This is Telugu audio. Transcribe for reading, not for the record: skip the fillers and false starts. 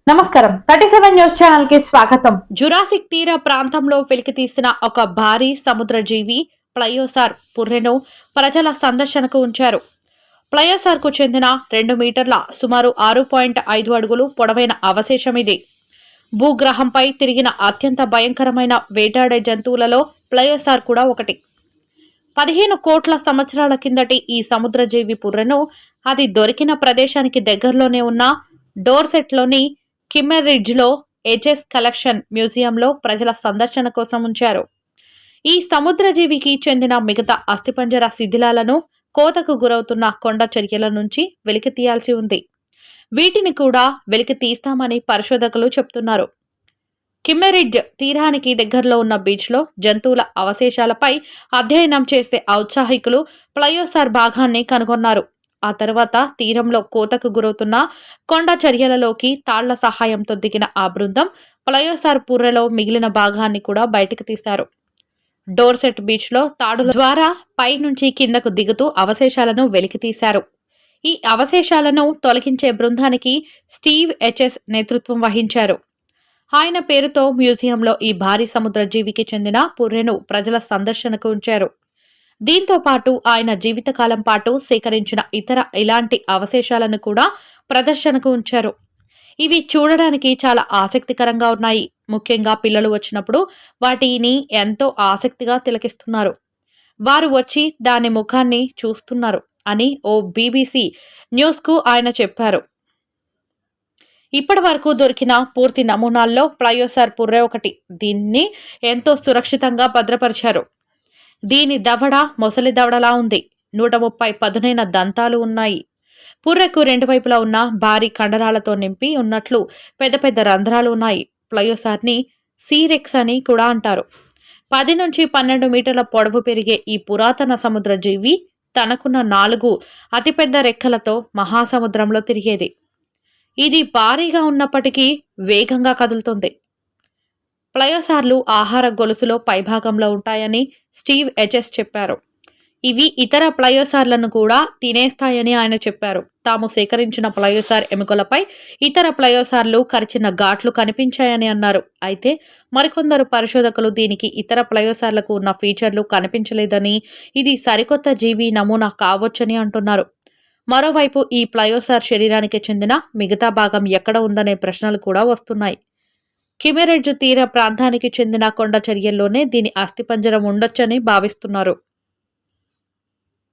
నమస్కారం 37 న్యూస్ ఛానల్ కి స్వాగతం. జురాసిక్ తీర ప్రాంతంలో వెలికితీసిన ఒక భారీ సముద్ర జీవి ప్లయోసార్ పుర్రెను ప్రజల సందర్శనకు ఉంచారు. ప్లయోసార్ కు చెందిన 2 మీటర్ల సుమారు 6.5 అడుగులు పొడవైన అవశేషం ఇది. భూగ్రహంపై తిరిగిన అత్యంత భయంకరమైన వేటాడే జంతువులలో ప్లయోసార్ కూడా ఒకటి. 15 కోట్ల సంవత్సరాల కిందటి ఈ సముద్ర జీవి పుర్రెను అది దొరికిన ప్రదేశానికి దగ్గరలోనే ఉన్న డోర్సెట్లోని కిమ్మెరిడ్జ్లో హెచ్ఎస్ కలెక్షన్ మ్యూజియంలో ప్రజల సందర్శన కోసం ఉంచారు. ఈ సముద్రజీవికి చెందిన మిగతా అస్థిపంజర శిథిలాలను కోతకు గురవుతున్న కొండ చర్యల నుంచి వెలికి తీయాల్సి ఉంది. వీటిని కూడా వెలికి తీస్తామని పరిశోధకులు చెప్తున్నారు. కిమ్మెరిడ్జ్ తీరానికి దగ్గరలో ఉన్న బీచ్లో జంతువుల అవశేషాలపై అధ్యయనం చేసే ఔత్సాహికులు ప్లయోసార్ భాగాన్ని కనుగొన్నారు. ఆ తర్వాత తీరంలో కోతకు గురవుతున్న కొండ చర్యలలోకి తాళ్ల సహాయంతో దిగిన ఆ బృందం ప్లయోసార్ పుర్రెలో మిగిలిన భాగాన్ని కూడా బయటకు తీశారు. డోర్సెట్ బీచ్లో తాడుల ద్వారా పై నుంచి కిందకు దిగుతూ అవశేషాలను వెలికితీశారు. ఈ అవశేషాలను తొలగించే బృందానికి స్టీవ్ హెచ్ఎస్ నేతృత్వం వహించారు. ఆయన పేరుతో మ్యూజియంలో ఈ భారీ సముద్ర జీవికి చెందిన పుర్రెను ప్రజల సందర్శనకు ఉంచారు. దీంతో పాటు ఆయన జీవితకాలం పాటు సేకరించిన ఇతర ఇలాంటి అవశేషాలను కూడా ప్రదర్శనకు ఉంచారు. ఇవి చూడడానికి చాలా ఆసక్తికరంగా ఉన్నాయి. ముఖ్యంగా పిల్లలు వచ్చినప్పుడు వాటిని ఎంతో ఆసక్తిగా తిలకిస్తున్నారు. వారు వచ్చి దాని ముఖాన్ని చూస్తున్నారు అని ఓ బీబీసీ న్యూస్కు ఆయన చెప్పారు. ఇప్పటి వరకు దొరికిన పూర్తి నమూనాల్లో ప్లయోసార్ పుర్రె ఒకటి. దీన్ని ఎంతో సురక్షితంగా భద్రపరిచారు. దీని దవడ మొసలి దవడలా ఉంది. 130 పదునైన దంతాలు ఉన్నాయి. పుర్రెకు 2 వైపులా ఉన్న భారీ కండరాలతో నింపి ఉన్నట్లు పెద్ద పెద్ద రంధ్రాలు ఉన్నాయి. ప్లయోసార్ని సీరెక్స్ అని కూడా అంటారు. 10 నుంచి 12 మీటర్ల పొడవు పెరిగే ఈ పురాతన సముద్ర జీవి తనకున్న 4 అతిపెద్ద రెక్కలతో మహాసముద్రంలో తిరిగేది. ఇది భారీగా ఉన్నప్పటికీ వేగంగా కదులుతుంది. ప్లయోసార్లు ఆహార గొలుసులో పైభాగంలో ఉంటాయని స్టీవ్ హెచ్ఎస్ చెప్పారు. ఇవి ఇతర ప్లయోసార్లను కూడా తినేస్తాయని ఆయన చెప్పారు. తాము సేకరించిన ప్లయోసార్ ఎముకలపై ఇతర ప్లయోసార్లు కరిచిన ఘాట్లు కనిపించాయని అన్నారు. అయితే మరికొందరు పరిశోధకులు దీనికి ఇతర ప్లయోసార్లకు ఉన్న ఫీచర్లు కనిపించలేదని, ఇది సరికొత్త జీవి నమూనా కావచ్చని అంటున్నారు. మరోవైపు ఈ ప్లయోసార్ శరీరానికి చెందిన మిగతా భాగం ఎక్కడ ఉందనే ప్రశ్నలు కూడా వస్తున్నాయి. కిమ్మెరిడ్జ్ తీర ప్రాంతానికి చెందిన కొండ చర్యల్లోనే దీని అస్థిపంజరం ఉండొచ్చని భావిస్తున్నారు.